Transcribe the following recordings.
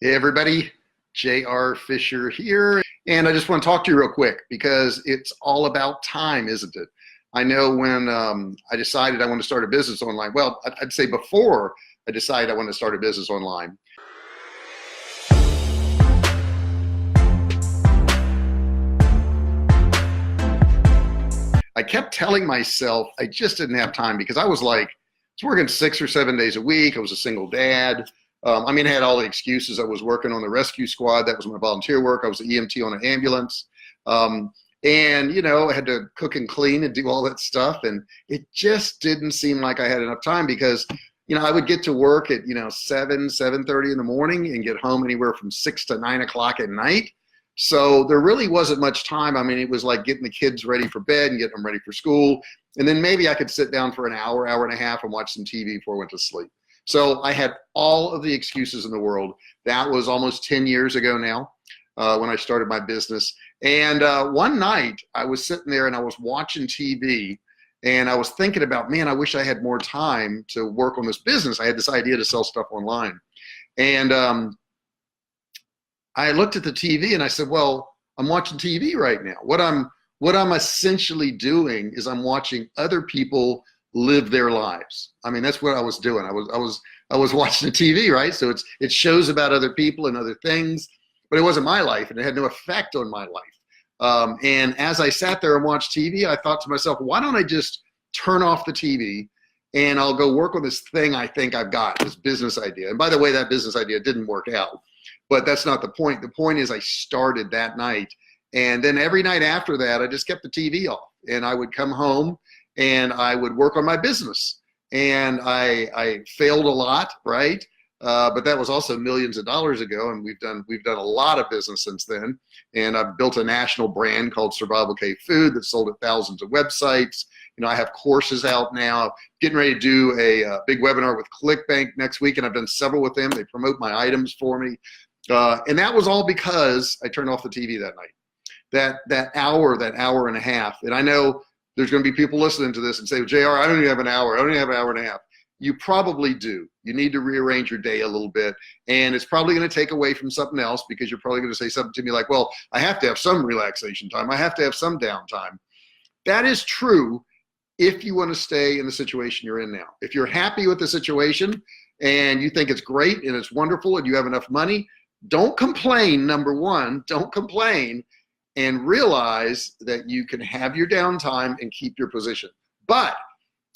Hey everybody, J.R. Fisher here, and I just want to talk to you real quick because it's all about time, isn't it? I know when I decided I want to start a business online, well, I'd say before I decided I want to start a business online, I kept telling myself I just didn't have time because I was working 6 or 7 days a week. I was a single dad. I had all the excuses. I was working on the rescue squad. That was my volunteer work. I was an EMT on an ambulance. I had to cook and clean and do all that stuff. And it just didn't seem like I had enough time because, I would get to work at, 7:30 in the morning and get home anywhere from 6 to 9 o'clock at night. So there really wasn't much time. It was like getting the kids ready for bed and getting them ready for school. And then maybe I could sit down for an hour, hour and a half and watch some TV before I went to sleep. So I had all of the excuses in the world. That was almost 10 years ago now when I started my business. And one night I was sitting there and I was watching TV and I was thinking about, man, I wish I had more time to work on this business. I had this idea to sell stuff online. And I looked at the TV and I said, well, I'm watching TV right now. What I'm essentially doing is I'm watching other people live their lives. That's what I was doing. I was watching the TV, right? So it shows about other people and other things, but it wasn't my life and it had no effect on my life. And as I sat there and watched TV, I thought to myself, why don't I just turn off the TV and I'll go work on this thing I think I've got, this business idea. And by the way, that business idea didn't work out, but that's not the point. The point is I started that night. And then every night after that, I just kept the TV off and I would come home and I would work on my business. And I failed a lot, right? But that was also millions of dollars ago, and we've done a lot of business since then. And I've built a national brand called Survivalcave Food that sold at thousands of websites. I have courses out now. Getting ready to do a big webinar with ClickBank next week, and I've done several with them. They promote my items for me, and that was all because I turned off the TV that night. That hour and a half, and I know there's going to be people listening to this and say, well, JR, I don't even have an hour. I only have an hour and a half. You probably do. You need to rearrange your day a little bit. And it's probably going to take away from something else because you're probably going to say something to me like, well, I have to have some relaxation time. I have to have some downtime. That is true if you want to stay in the situation you're in now. If you're happy with the situation and you think it's great and it's wonderful and you have enough money, don't complain, number one. Don't complain. And realize that you can have your downtime and keep your position. But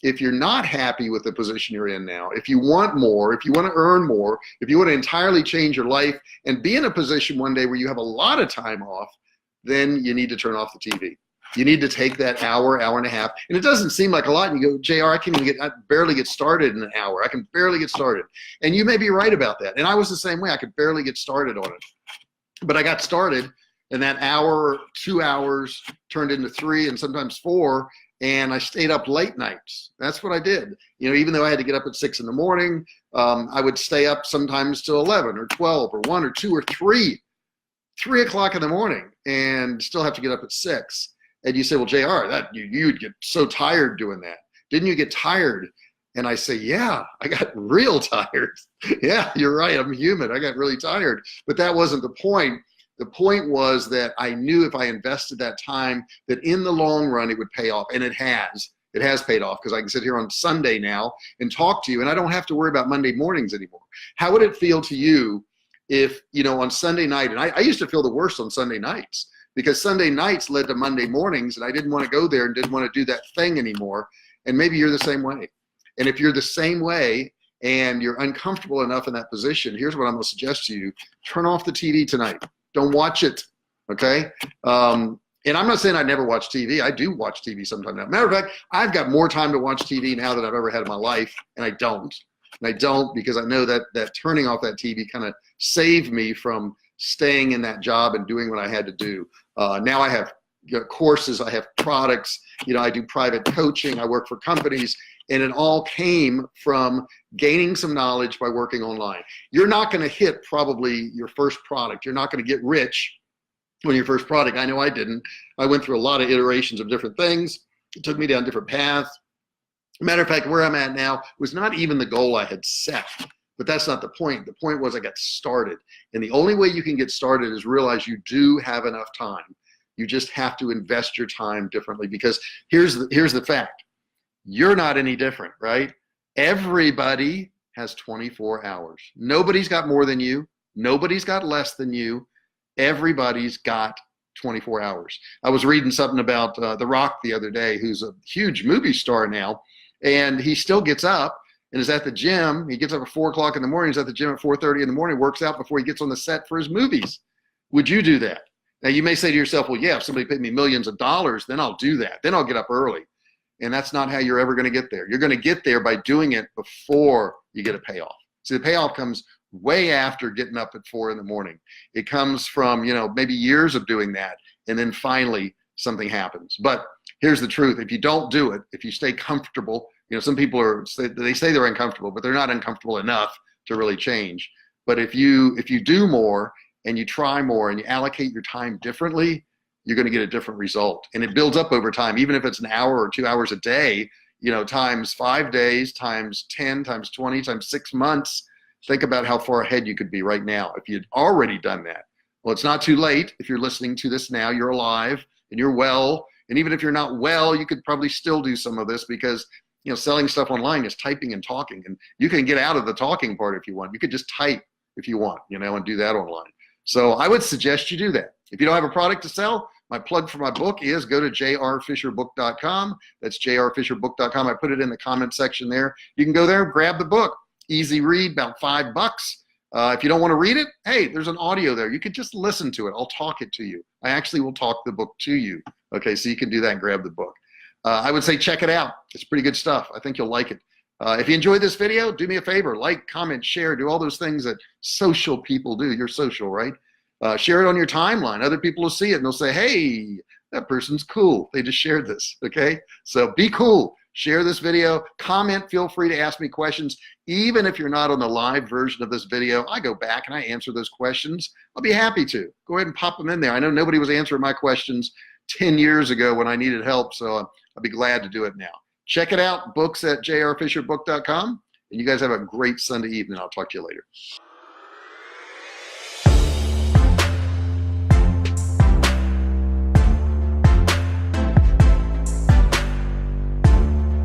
if you're not happy with the position you're in now, if you want more, if you want to earn more, if you want to entirely change your life and be in a position one day where you have a lot of time off, then you need to turn off the TV. You need to take that hour and a half. And it doesn't seem like a lot. And you go, JR, I barely get started in an hour. I can barely get started. And you may be right about that. And I was the same way. I could barely get started on it. But I got started. And that hour, 2 hours turned into 3 and sometimes 4. And I stayed up late nights. That's what I did. Even though I had to get up at 6 in the morning, I would stay up sometimes till 11 or 12 or 1 or 2 or 3 o'clock in the morning and still have to get up at 6. And you say, well, JR, you'd get so tired doing that. Didn't you get tired? And I say, yeah, I got real tired. Yeah, you're right. I'm human. I got really tired. But that wasn't the point. The point was that I knew if I invested that time, that in the long run, it would pay off. And it has. It has paid off because I can sit here on Sunday now and talk to you, and I don't have to worry about Monday mornings anymore. How would it feel to you if, on Sunday night, and I used to feel the worst on Sunday nights because Sunday nights led to Monday mornings, and I didn't want to go there and didn't want to do that thing anymore. And maybe you're the same way. And if you're the same way and you're uncomfortable enough in that position, here's what I'm going to suggest to you. Turn off the TV tonight. Don't watch it, okay? And I'm not saying I never watch TV. I do watch TV sometimes now. Matter of fact, I've got more time to watch TV now than I've ever had in my life, and I don't. And I don't because I know that turning off that TV kind of saved me from staying in that job and doing what I had to do. Now I have courses, I have products, I do private coaching, I work for companies, and it all came from gaining some knowledge by working online. You're not going to hit probably your first product. You're not going to get rich on your first product. I know I didn't. I went through a lot of iterations of different things. It took me down different paths. Matter of fact, where I'm at now was not even the goal I had set. But that's not the point. The point was I got started. And the only way you can get started is realize you do have enough time. You just have to invest your time differently, because here's the fact. You're not any different, right? Everybody has 24 hours. Nobody's got more than you. Nobody's got less than you. Everybody's got 24 hours. I was reading something about The Rock the other day, who's a huge movie star now, and he still gets up and is at the gym. He gets up at 4 o'clock in the morning. He's at the gym at 4:30 in the morning, works out before he gets on the set for his movies. Would you do that? Now, you may say to yourself, well, yeah, if somebody paid me millions of dollars, then I'll do that. Then I'll get up early. And that's not how you're ever going to get there. You're going to get there by doing it before you get a payoff. See, the payoff comes way after getting up at 4 in the morning. It comes from, maybe years of doing that, and then finally something happens. But here's the truth. If you don't do it, if you stay comfortable, some people they say they're uncomfortable, but they're not uncomfortable enough to really change. But if you do more and you try more and you allocate your time differently, you're going to get a different result. And it builds up over time, even if it's an hour or 2 hours a day, times 5 days, times 10, times 20, times 6 months. Think about how far ahead you could be right now if you'd already done that. Well, it's not too late. If you're listening to this now, you're alive and you're well. And even if you're not well, you could probably still do some of this, because selling stuff online is typing and talking. And you can get out of the talking part if you want. You could just type if you want, and do that online. So I would suggest you do that. If you don't have a product to sell, my plug for my book is go to jrfisherbook.com. That's jrfisherbook.com. I put it in the comment section there. You can go there and grab the book. Easy read, about $5. If you don't want to read it, hey, there's an audio there. You could just listen to it. I'll talk it to you. I actually will talk the book to you. Okay, so you can do that and grab the book. I would say check it out. It's pretty good stuff. I think you'll like it. If you enjoyed this video, do me a favor. Like, comment, share, do all those things that social people do. You're social, right? Share it on your timeline. Other people will see it and they'll say, hey, that person's cool. They just shared this, okay? So be cool. Share this video. Comment. Feel free to ask me questions. Even if you're not on the live version of this video, I go back and I answer those questions. I'll be happy to. Go ahead and pop them in there. I know nobody was answering my questions 10 years ago when I needed help, so I'll be glad to do it now. Check it out, books at jrfisherbook.com. And you guys have a great Sunday evening. I'll talk to you later.